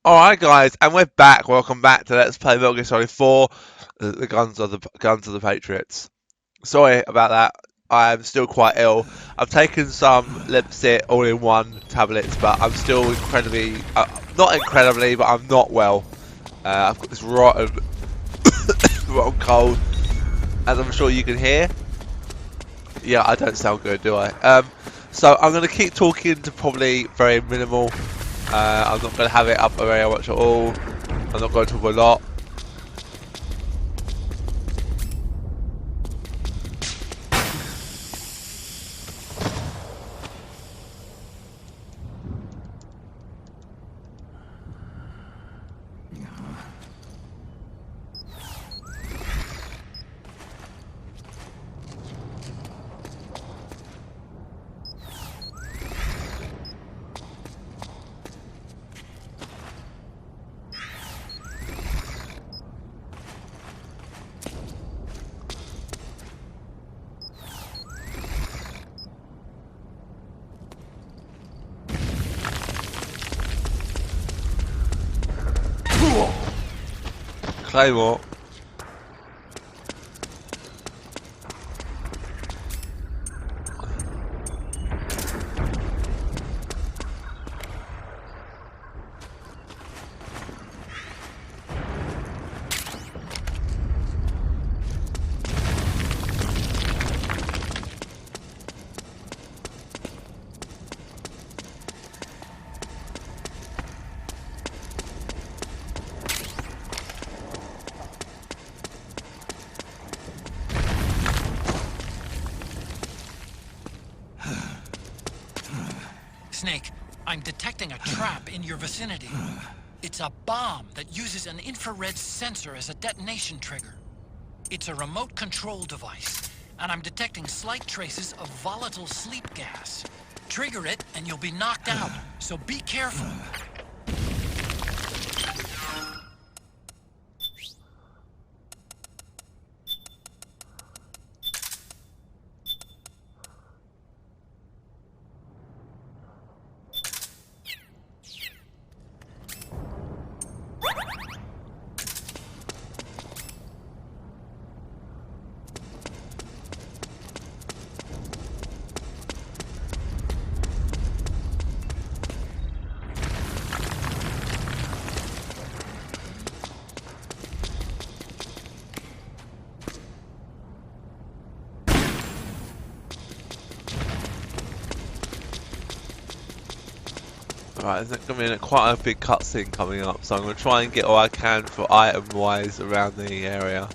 Alright guys, and we're back. Welcome back to Let's Play Metal Gear Solid 4, the guns of the Patriots. Sorry about that. I'm still quite ill. I've taken some Limsit all-in-one tablets, but I'm still incredibly, not incredibly, but I'm not well. I've got this rotten, rotten cold, as I'm sure you can hear. Yeah, I don't sound good, do I? So I'm going to keep talking to probably very minimal. I'm not going to have it up very much at all. I'm not going to talk a lot. Claymore. Snake, I'm detecting a trap in your vicinity. It's a bomb that uses an infrared sensor as a detonation trigger. It's a remote control device, and I'm detecting slight traces of volatile sleep gas. Trigger it, and you'll be knocked out, so be careful. Right, there's going to be quite a big cutscene coming up, so I'm going to try and get all I can for item-wise around the area.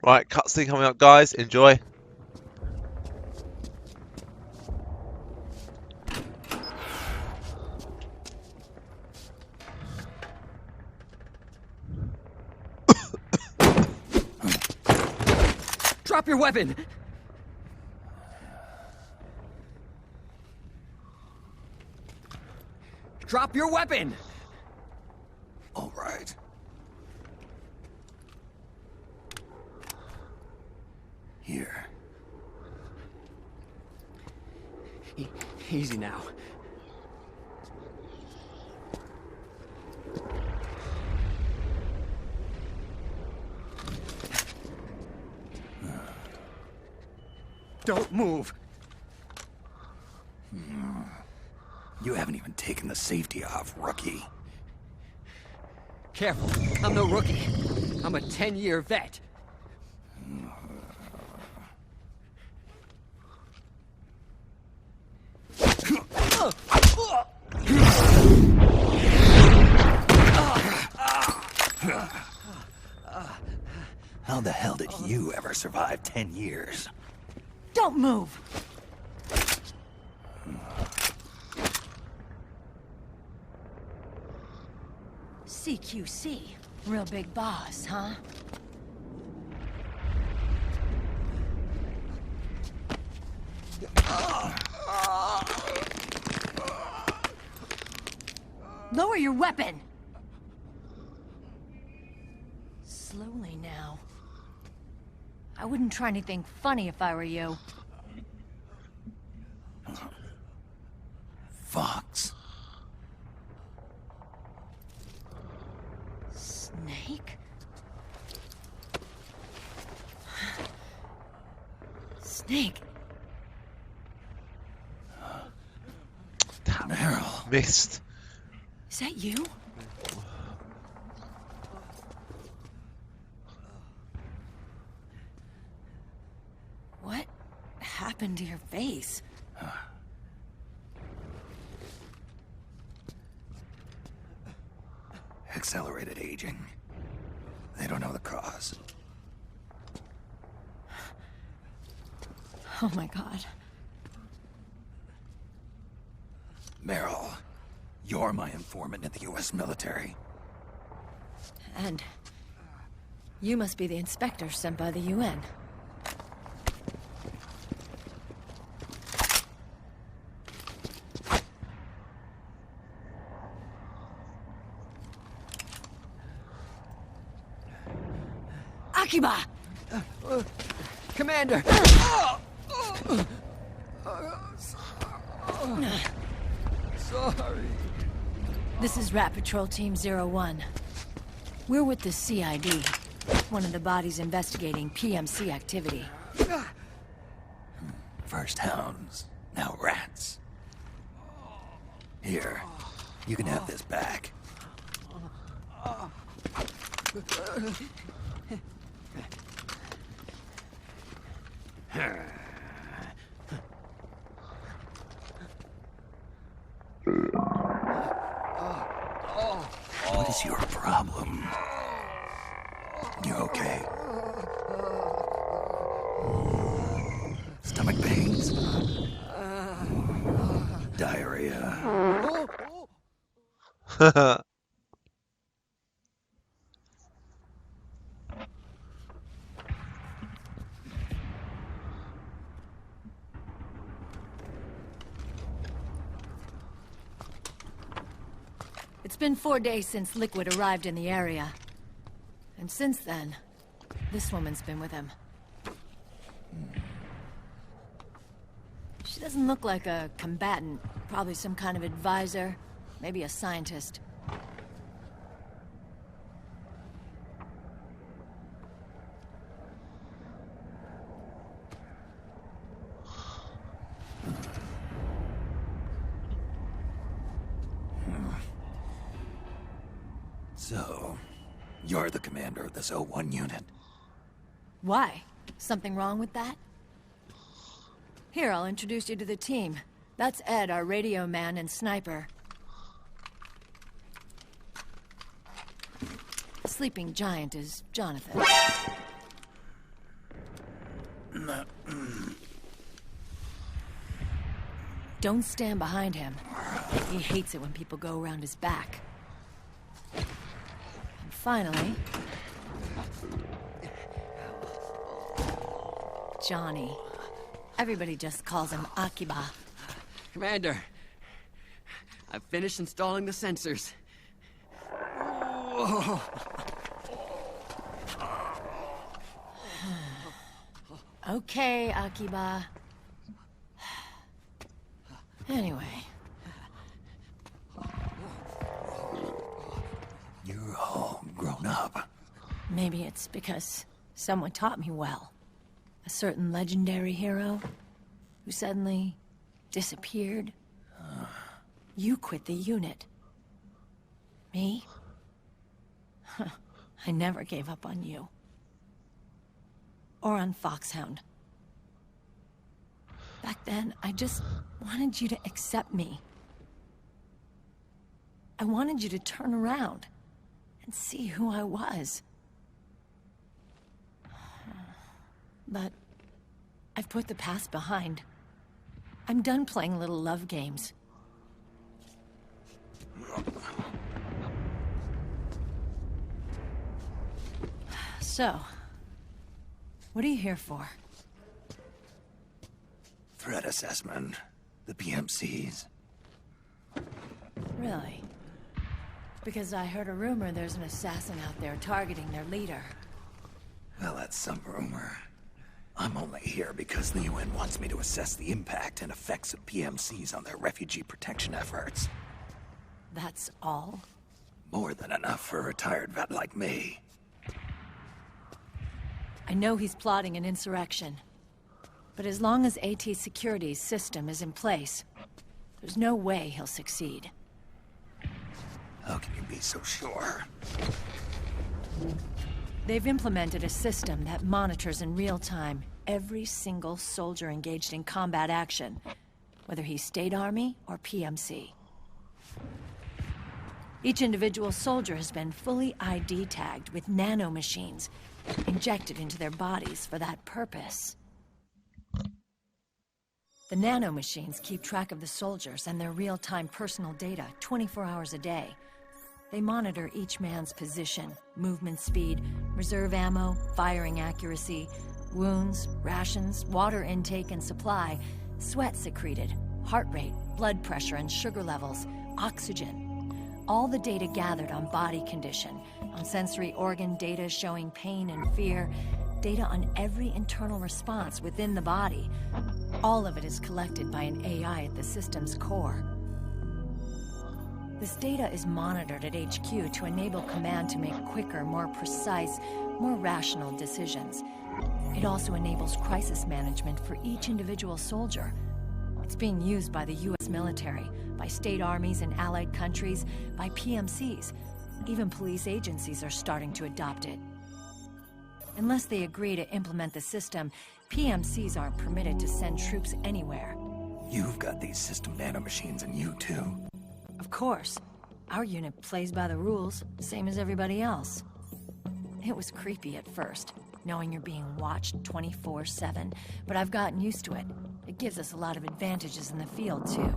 Right, cutscene coming up, guys. Enjoy. Drop your weapon! Drop your weapon! All right. Here. Easy now. Don't move. You haven't even taken the safety off, rookie. Careful, I'm no rookie. I'm a 10-year vet. How the hell did you ever survive 10 years? Don't move! CQC. Real big boss, huh? Lower your weapon! Slowly now. I wouldn't try anything funny if I were you. Fox. Snake? Snake? Meryl. Missed. Is that you? What happened to your face? Accelerated aging. They don't know the cause. Oh my god. Meryl, you're my informant in the U.S. military. And you must be the inspector sent by the UN. Akiba! Commander! Sorry. This is Rat Patrol Team 01. We're with the CID, one of the bodies investigating PMC activity. First hounds, now rats. Here, you can have this back. What is your problem? You okay? Stomach pains? Diarrhea? It's been 4 days since Liquid arrived in the area. And since then, this woman's been with him. She doesn't look like a combatant. Probably some kind of advisor. Maybe a scientist. So, you're the commander of this O1 unit. Why? Something wrong with that? Here, I'll introduce you to the team. That's Ed, our radio man and sniper. Sleeping giant is Jonathan. Don't stand behind him. He hates it when people go around his back. And finally... Johnny. Everybody just calls him Akiba. Commander, I've finished installing the sensors. Whoa. Okay, Akiba. Anyway. You're all grown up. Maybe it's because someone taught me well. A certain legendary hero who suddenly disappeared. You quit the unit. Me? I never gave up on you. Or on Foxhound. Back then, I just wanted you to accept me. I wanted you to turn around and see who I was. But I've put the past behind. I'm done playing little love games. So, what are you here for? Threat assessment. The PMCs. Really? Because I heard a rumor there's an assassin out there targeting their leader. Well, that's some rumor. I'm only here because the UN wants me to assess the impact and effects of PMCs on their refugee protection efforts. That's all? More than enough for a retired vet like me. I know he's plotting an insurrection. But as long as AT Security's system is in place, there's no way he'll succeed. How can you be so sure? They've implemented a system that monitors in real time every single soldier engaged in combat action, whether he's State Army or PMC. Each individual soldier has been fully ID tagged with nanomachines injected into their bodies for that purpose. The nanomachines keep track of the soldiers and their real-time personal data 24 hours a day. They monitor each man's position, movement speed, reserve ammo, firing accuracy, wounds, rations, water intake and supply, sweat secreted, heart rate, blood pressure and sugar levels, oxygen. All the data gathered on body condition, on sensory organ data showing pain and fear, data on every internal response within the body. All of it is collected by an AI at the system's core. This data is monitored at HQ to enable command to make quicker, more precise, more rational decisions. It also enables crisis management for each individual soldier. It's being used by the US military, by state armies in allied countries, by PMCs. Even police agencies are starting to adopt it. Unless they agree to implement the system, PMCs aren't permitted to send troops anywhere. You've got these system nanomachines in you too. Of course. Our unit plays by the rules, same as everybody else. It was creepy at first, knowing you're being watched 24/7, but I've gotten used to it. It gives us a lot of advantages in the field, too.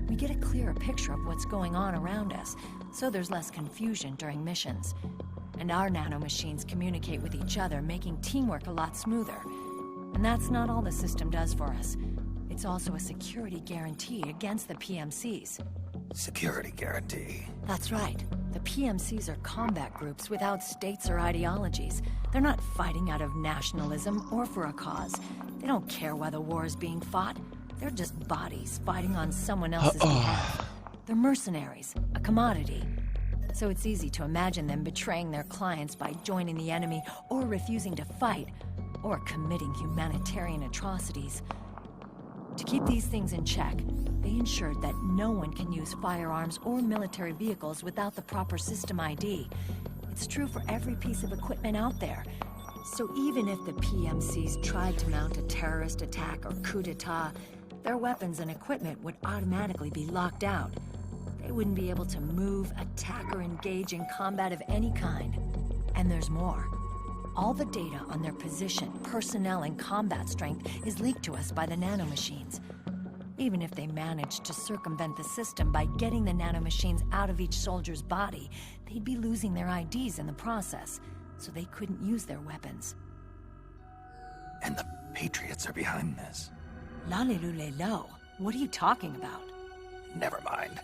We get a clearer picture of what's going on around us, so there's less confusion during missions. And our nanomachines communicate with each other, making teamwork a lot smoother. And that's not all the system does for us. It's also a security guarantee against the PMCs. Security guarantee. That's right. The PMCs are combat groups without states or ideologies. They're not fighting out of nationalism or for a cause. They don't care why the war is being fought. They're just bodies fighting on someone else's behalf. They're mercenaries, a commodity. So it's easy to imagine them betraying their clients by joining the enemy or refusing to fight, or committing humanitarian atrocities. To keep these things in check, they ensured that no one can use firearms or military vehicles without the proper system ID. It's true for every piece of equipment out there. So even if the PMCs tried to mount a terrorist attack or coup d'etat, their weapons and equipment would automatically be locked out. They wouldn't be able to move, attack, or engage in combat of any kind. And there's more. All the data on their position, personnel, and combat strength is leaked to us by the nanomachines. Even if they managed to circumvent the system by getting the nanomachines out of each soldier's body, they'd be losing their IDs in the process, so they couldn't use their weapons. And the Patriots are behind this. La-li-lu-le-lo. What are you talking about? Never mind.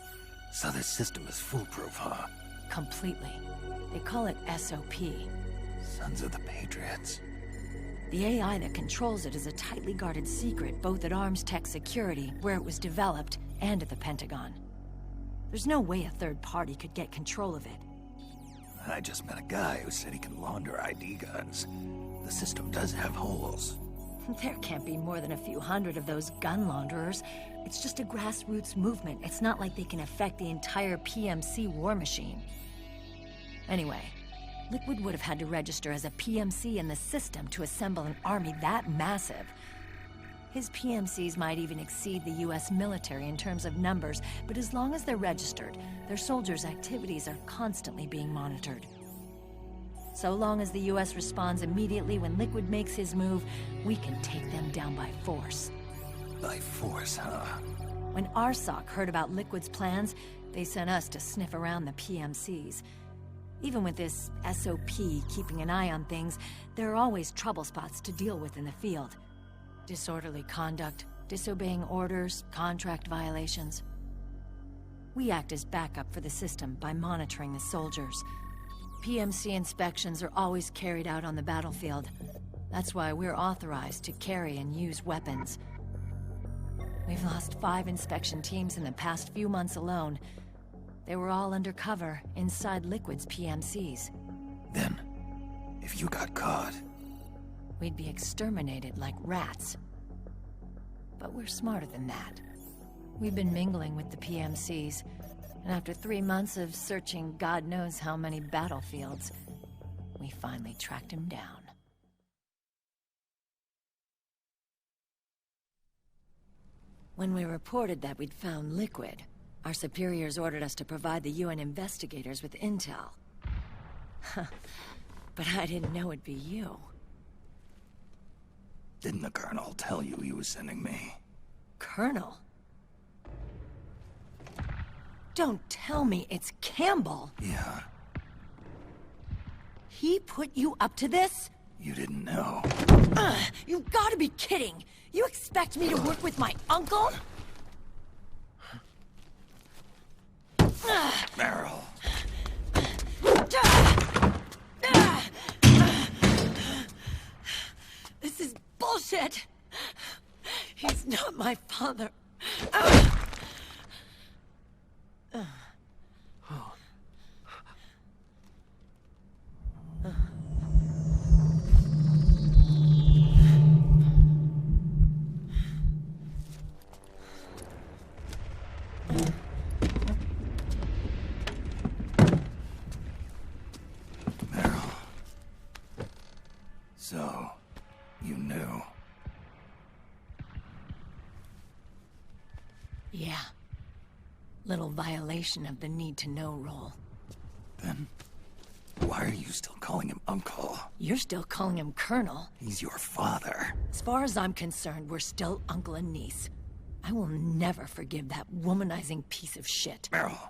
So this system is foolproof, huh? Completely. They call it SOP. Sons of the Patriots. The AI that controls it is a tightly guarded secret, both at Arms Tech Security, where it was developed, and at the Pentagon. There's no way a third party could get control of it. I just met a guy who said he can launder ID guns. The system does have holes. There can't be more than a few hundred of those gun launderers. It's just a grassroots movement. It's not like they can affect the entire PMC war machine. Anyway, Liquid would have had to register as a PMC in the system to assemble an army that massive. His PMCs might even exceed the US military in terms of numbers, but as long as they're registered, their soldiers' activities are constantly being monitored. So long as the US responds immediately when Liquid makes his move, we can take them down by force. By force, huh? When RSOC heard about Liquid's plans, they sent us to sniff around the PMCs. Even with this SOP keeping an eye on things, there are always trouble spots to deal with in the field. Disorderly conduct, disobeying orders, contract violations. We act as backup for the system by monitoring the soldiers. PMC inspections are always carried out on the battlefield. That's why we're authorized to carry and use weapons. We've lost 5 inspection teams in the past few months alone. They were all undercover inside Liquid's PMCs. Then, if you got caught... We'd be exterminated like rats. But we're smarter than that. We've been mingling with the PMCs, and after 3 months of searching God knows how many battlefields, we finally tracked him down. When we reported that we'd found Liquid, our superiors ordered us to provide the UN investigators with intel. But I didn't know it'd be you. Didn't the Colonel tell you he was sending me? Colonel? Don't tell me it's Campbell! Yeah. He put you up to this? You didn't know. You gotta be kidding! You expect me to work with my uncle? Meryl. This is bullshit! He's not my father. Meryl. So, you knew. Yeah. Little violation of the need-to-know rule. Then, why are you still calling him Uncle? You're still calling him Colonel. He's your father. As far as I'm concerned, we're still uncle and niece. I will never forgive that womanizing piece of shit. Meryl.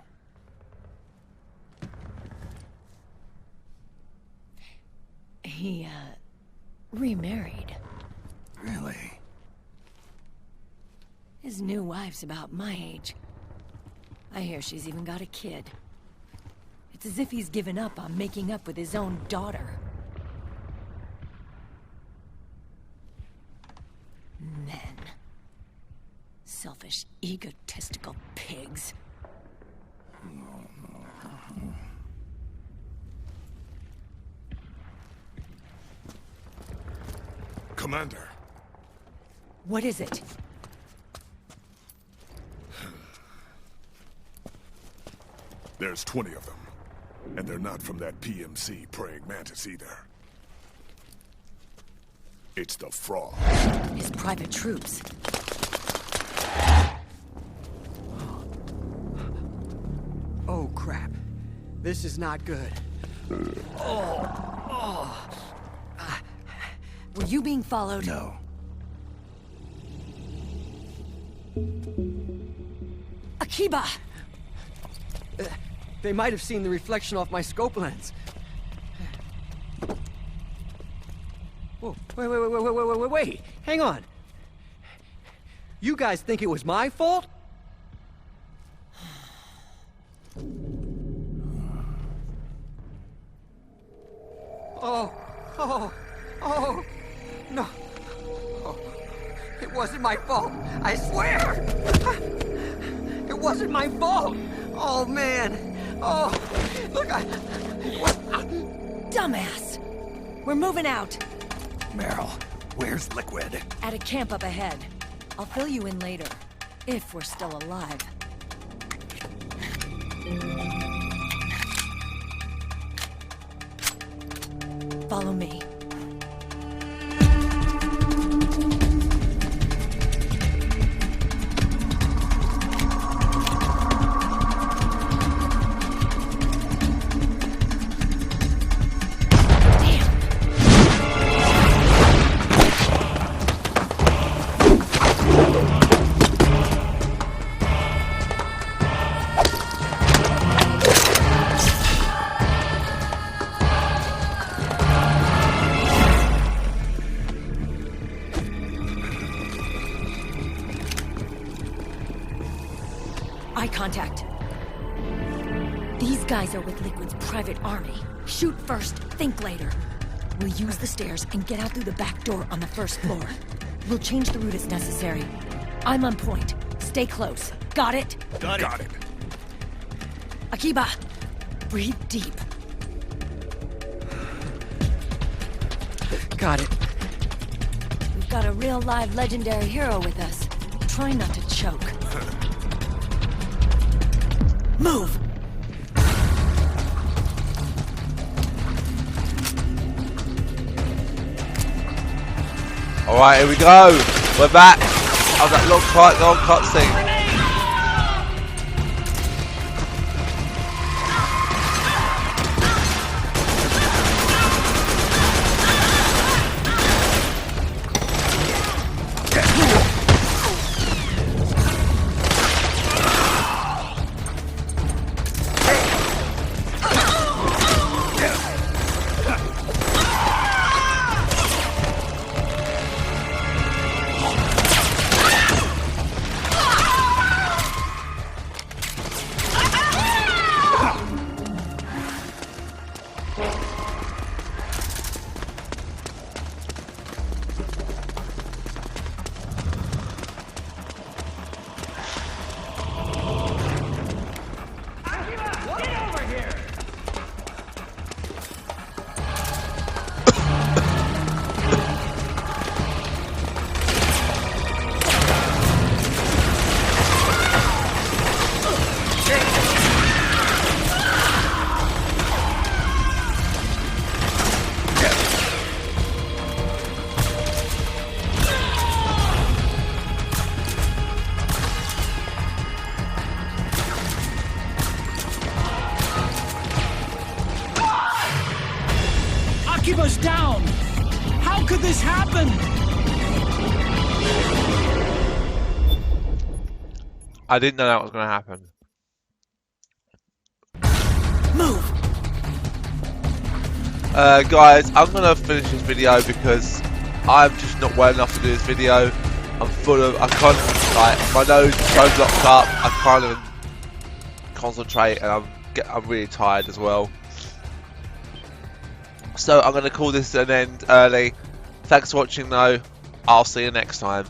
He, remarried. Really? His new wife's about my age. I hear she's even got a kid. It's as if he's given up on making up with his own daughter. Men. Selfish, egotistical pigs. Commander. What is it? There's 20 of them. And they're not from that PMC praying Mantis either. It's the fraud. His private troops. Oh, crap. This is not good. Were you being followed? No. Akiba! They might have seen the reflection off my scope lens. Whoa, wait. Hang on. You guys think it was my fault? Oh, no. Oh, it wasn't my fault. I swear. It wasn't my fault. Oh, man. Oh, look, Dumbass! We're moving out. Meryl, where's Liquid? At a camp up ahead. I'll fill you in later. If we're still alive. Follow me. Eye contact. These guys are with Liquid's private army. Shoot first, think later. We'll use the stairs and get out through the back door on the first floor. We'll change the route as necessary. I'm on point. Stay close. Got it? Got it. Akiba, breathe deep. got it. We've got a real live legendary hero with us. Try not to choke. Move! Alright, here we go. We're back. Oh, that long cutscene. Keep us down! How could this happen? I didn't know that was going to happen. Move! Guys, I'm going to finish this video because I'm just not well enough to do this video. I'm full of, I can't, like, my nose is so blocked up, I can't even concentrate, and I'm really tired as well. So I'm going to call this an end early. Thanks for watching though. I'll see you next time.